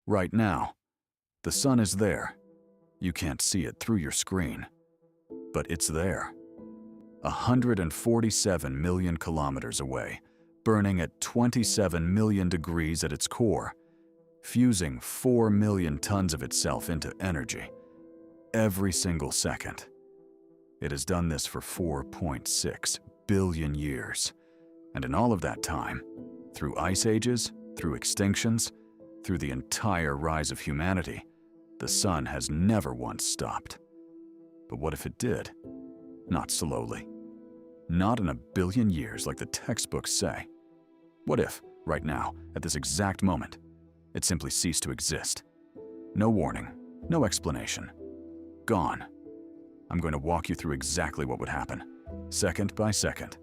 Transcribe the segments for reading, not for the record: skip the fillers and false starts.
Right now, the sun is there. You can't see it through your screen, but it's there. 147 million kilometers away, burning at 27 million degrees at its core, fusing 4 million tons of itself into energy every single second. It has done this for 4.6 billion years, and in all of that time, through ice ages, through extinctions, through the entire rise of humanity, the sun has never once stopped. But what if it did? Not slowly. Not in a billion years like the textbooks say. What if, right now, at this exact moment, it simply ceased to exist? No warning, no explanation. Gone. I'm going to walk you through exactly what would happen, second by second,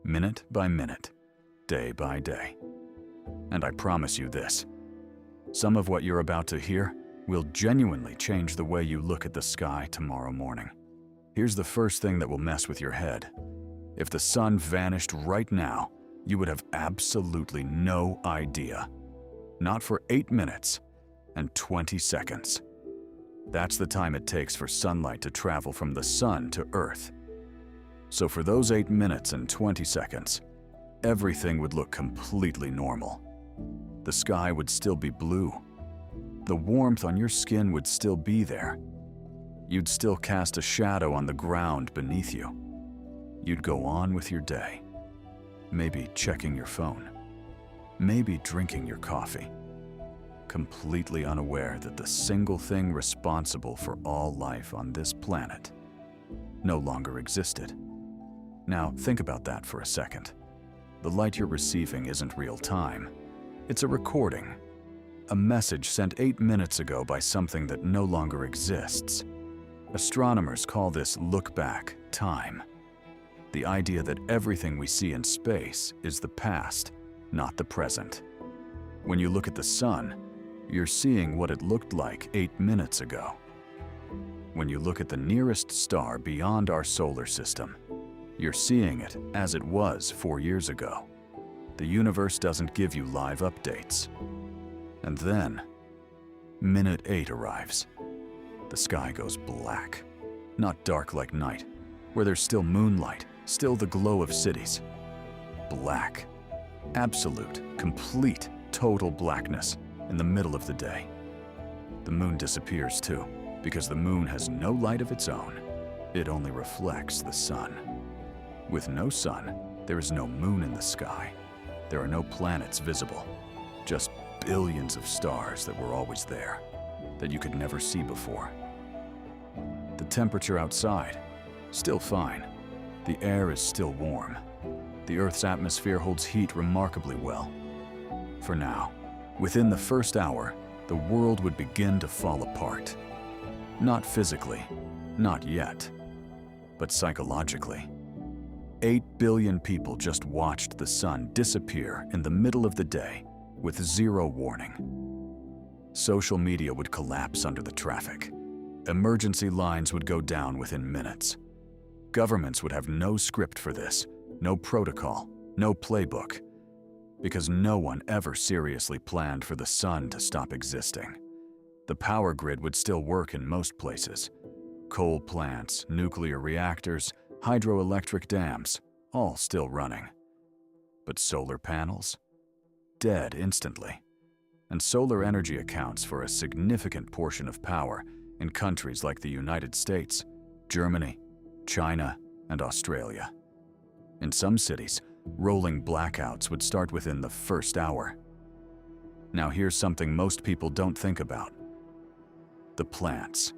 minute by minute, day by day. And I promise you this, some of what you're about to hear will genuinely change the way you look at the sky tomorrow morning. Here's the first thing that will mess with your head. If the sun vanished right now, you would have absolutely no idea. Not for 8 minutes and 20 seconds. That's the time it takes for sunlight to travel from the sun to Earth. So for those 8 minutes and 20 seconds, everything would look completely normal. The sky would still be blue. The warmth on your skin would still be there. You'd still cast a shadow on the ground beneath you. You'd go on with your day. Maybe checking your phone. Maybe drinking your coffee. Completely unaware that the single thing responsible for all life on this planet no longer existed. Now, think about that for a second. The light you're receiving isn't real time. It's a recording. A message sent 8 minutes ago by something that no longer exists. Astronomers call this look-back time. The idea that everything we see in space is the past, not the present. When you look at the sun, you're seeing what it looked like 8 minutes ago. When you look at the nearest star beyond our solar system, you're seeing it as it was 4 years ago. The universe doesn't give you live updates. And then, minute 8 arrives. The sky goes black. Not dark like night, where there's still moonlight, still the glow of cities. Black. Absolute, complete, total blackness in the middle of the day. The moon disappears too, because the moon has no light of its own. It only reflects the sun. With no sun, there is no moon in the sky. There are no planets visible, just billions of stars that were always there, that you could never see before. The temperature outside, still fine. The air is still warm. The Earth's atmosphere holds heat remarkably well. For now, within the first hour, the world would begin to fall apart. Not physically, not yet, but psychologically. 8 billion people just watched the sun disappear in the middle of the day with zero warning. Social media would collapse under the traffic. Emergency lines would go down within minutes. Governments would have no script for this, no protocol, no playbook, because no one ever seriously planned for the sun to stop existing. The power grid would still work in most places. Coal plants, nuclear reactors, hydroelectric dams, all still running. But solar panels? Dead instantly. And solar energy accounts for a significant portion of power in countries like the United States, Germany, China, and Australia. In some cities, rolling blackouts would start within the first hour. Now here's something most people don't think about. The plants.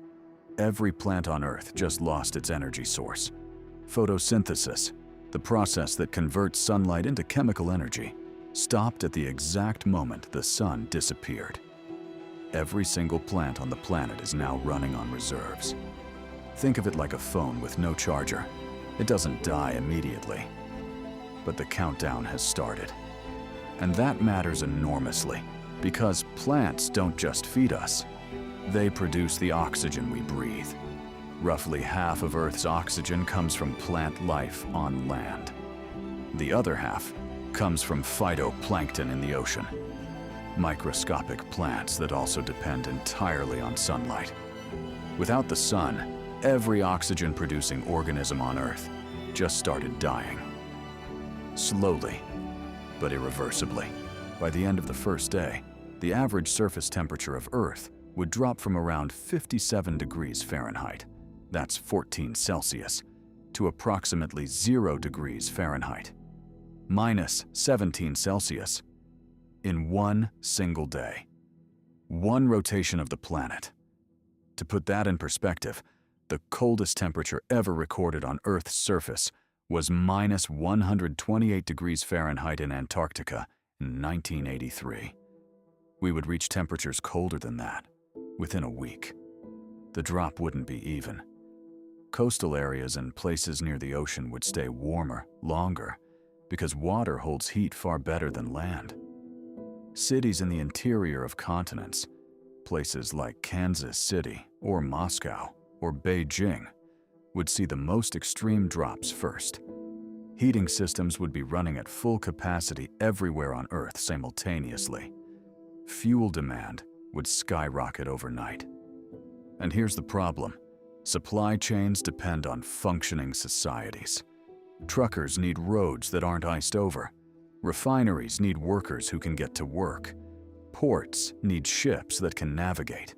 Every plant on Earth just lost its energy source. Photosynthesis, the process that converts sunlight into chemical energy, stopped at the exact moment the sun disappeared. Every single plant on the planet is now running on reserves. Think of it like a phone with no charger. It doesn't die immediately, but the countdown has started. And that matters enormously, because plants don't just feed us. They produce the oxygen we breathe. Roughly half of Earth's oxygen comes from plant life on land. The other half comes from phytoplankton in the ocean. microscopic plants that also depend entirely on sunlight. Without the sun, every oxygen-producing organism on Earth just started dying. Slowly, but irreversibly. By the end of the first day, the average surface temperature of Earth would drop from around 57 degrees Fahrenheit, that's 14 Celsius, to approximately 0 degrees Fahrenheit, minus 17 Celsius, in one single day. One rotation of the planet. To put that in perspective, the coldest temperature ever recorded on Earth's surface was minus 128 degrees Fahrenheit in Antarctica in 1983. We would reach temperatures colder than that within a week. The drop wouldn't be even. Coastal areas and places near the ocean would stay warmer longer because water holds heat far better than land. Cities in the interior of continents, places like Kansas City or Moscow or Beijing, would see the most extreme drops first. Heating systems would be running at full capacity everywhere on Earth simultaneously. Fuel demand would skyrocket overnight. And here's the problem. Supply chains depend on functioning societies. Truckers need roads that aren't iced over. Refineries need workers who can get to work. Ports need ships that can navigate.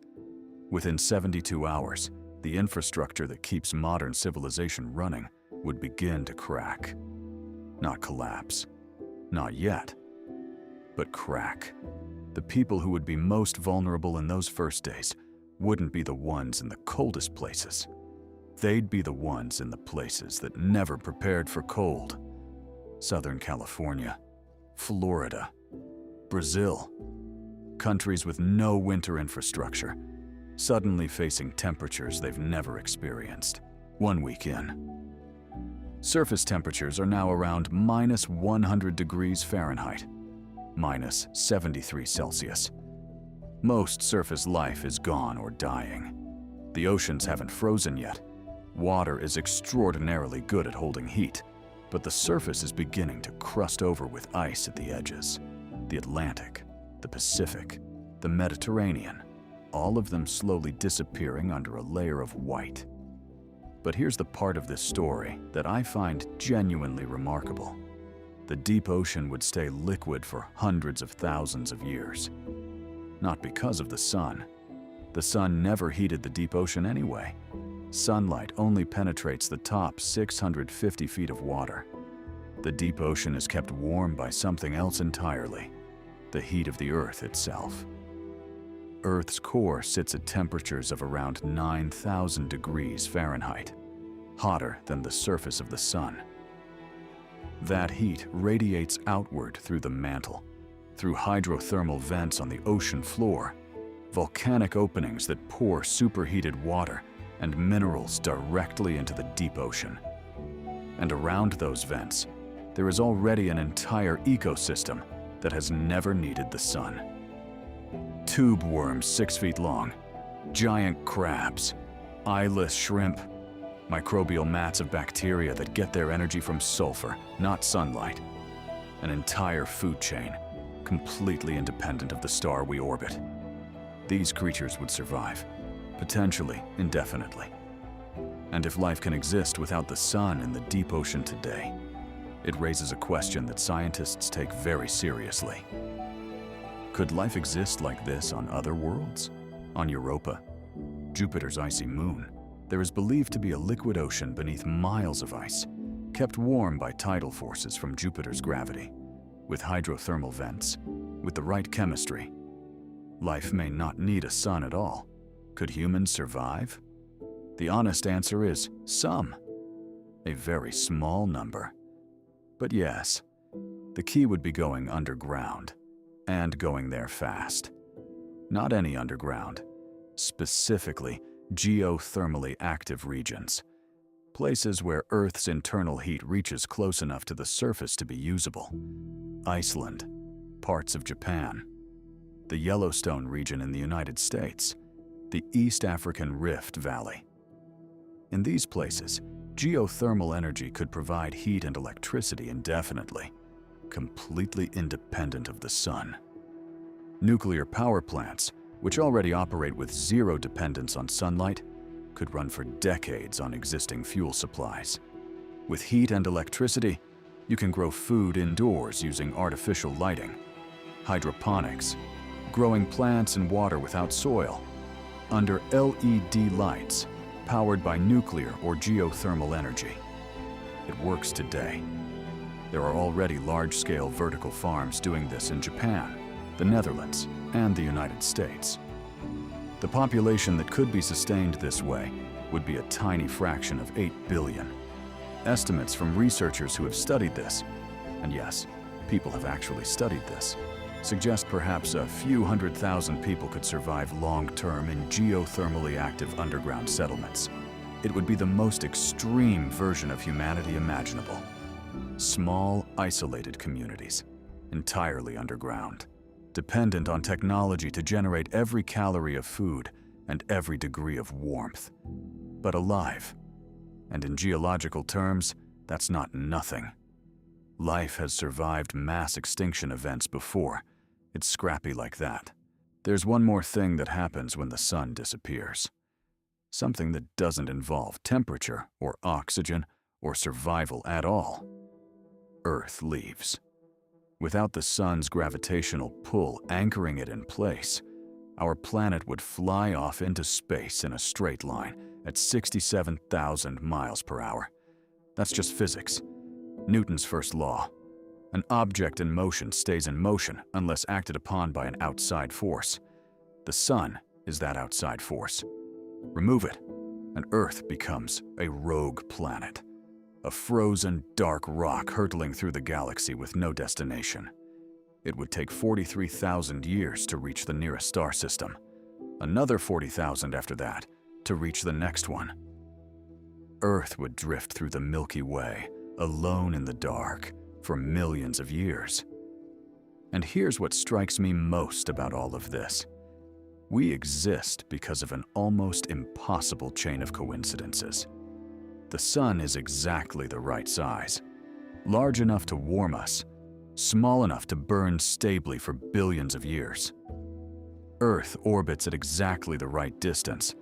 Within 72 hours, the infrastructure that keeps modern civilization running would begin to crack. Not collapse. Not yet. But crack. The people who would be most vulnerable in those first days wouldn't be the ones in the coldest places. They'd be the ones in the places that never prepared for cold. Southern California, Florida, Brazil. Countries with no winter infrastructure, suddenly facing temperatures they've never experienced. 1 week in. Surface temperatures are now around minus 100 degrees Fahrenheit, minus 73 Celsius. Most surface life is gone or dying. The oceans haven't frozen yet. Water is extraordinarily good at holding heat, but the surface is beginning to crust over with ice at the edges. The Atlantic, the Pacific, the Mediterranean, all of them slowly disappearing under a layer of white. But here's the part of this story that I find genuinely remarkable. The deep ocean would stay liquid for hundreds of thousands of years. Not because of the sun. The sun never heated the deep ocean anyway. Sunlight only penetrates the top 650 feet of water. The deep ocean is kept warm by something else entirely, the heat of the Earth itself. Earth's core sits at temperatures of around 9,000 degrees Fahrenheit, hotter than the surface of the sun. That heat radiates outward through the mantle, through hydrothermal vents on the ocean floor, volcanic openings that pour superheated water and minerals directly into the deep ocean. And around those vents, there is already an entire ecosystem that has never needed the sun. Tube worms 6 feet long, giant crabs, eyeless shrimp, microbial mats of bacteria that get their energy from sulfur, not sunlight. An entire food chain, completely independent of the star we orbit. These creatures would survive, potentially indefinitely. And if life can exist without the sun in the deep ocean today, it raises a question that scientists take very seriously. Could life exist like this on other worlds? On Europa, Jupiter's icy moon, there is believed to be a liquid ocean beneath miles of ice, kept warm by tidal forces from Jupiter's gravity, with hydrothermal vents, with the right chemistry. Life may not need a sun at all. Could humans survive? The honest answer is some. A very small number. But yes, the key would be going underground, and going there fast. Not any underground, specifically geothermally active regions, places where Earth's internal heat reaches close enough to the surface to be usable. Iceland, parts of Japan, the Yellowstone region in the United States, the East African Rift Valley. In these places, geothermal energy could provide heat and electricity indefinitely, completely independent of the sun. Nuclear power plants, which already operate with zero dependence on sunlight, could run for decades on existing fuel supplies. With heat and electricity, you can grow food indoors using artificial lighting, hydroponics, growing plants in water without soil, under LED lights, powered by nuclear or geothermal energy. It works today. There are already large-scale vertical farms doing this in Japan, the Netherlands, and the United States. The population that could be sustained this way would be a tiny fraction of 8 billion. Estimates from researchers who have studied this, and yes, people have actually studied this, suggest perhaps a few 100,000 people could survive long-term in geothermally active underground settlements. It would be the most extreme version of humanity imaginable. Small, isolated communities, entirely underground, dependent on technology to generate every calorie of food and every degree of warmth, but alive. And in geological terms, that's not nothing. Life has survived mass extinction events before. It's scrappy like that. There's one more thing that happens when the sun disappears. Something that doesn't involve temperature or oxygen or survival at all. Earth leaves. Without the sun's gravitational pull anchoring it in place, our planet would fly off into space in a straight line at 67,000 miles per hour. That's just physics. Newton's first law. An object in motion stays in motion unless acted upon by an outside force. The sun is that outside force. Remove it, and Earth becomes a rogue planet. A frozen, dark rock hurtling through the galaxy with no destination. It would take 43,000 years to reach the nearest star system. Another 40,000 after that to reach the next one. Earth would drift through the Milky Way, alone in the dark, for millions of years. And here's what strikes me most about all of this. We exist because of an almost impossible chain of coincidences. The sun is exactly the right size, large enough to warm us, small enough to burn stably for billions of years. Earth orbits at exactly the right distance,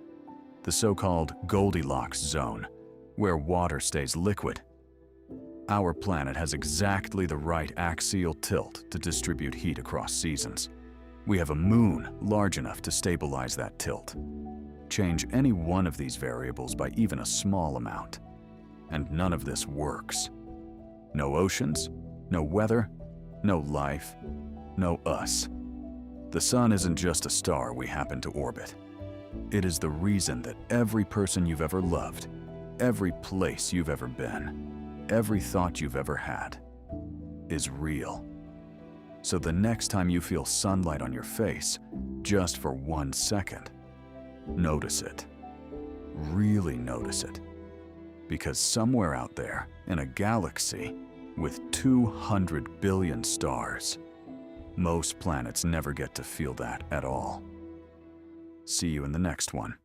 the so-called Goldilocks zone, where water stays liquid. Our planet has exactly the right axial tilt to distribute heat across seasons. We have a moon large enough to stabilize that tilt. Change any one of these variables by even a small amount, and none of this works. No oceans, no weather, no life, no us. The sun isn't just a star we happen to orbit. It is the reason that every person you've ever loved, every place you've ever been, every thought you've ever had, is real. So the next time you feel sunlight on your face, just for 1 second, notice it. Really notice it. Because somewhere out there, in a galaxy with 200 billion stars, most planets never get to feel that at all. See you in the next one.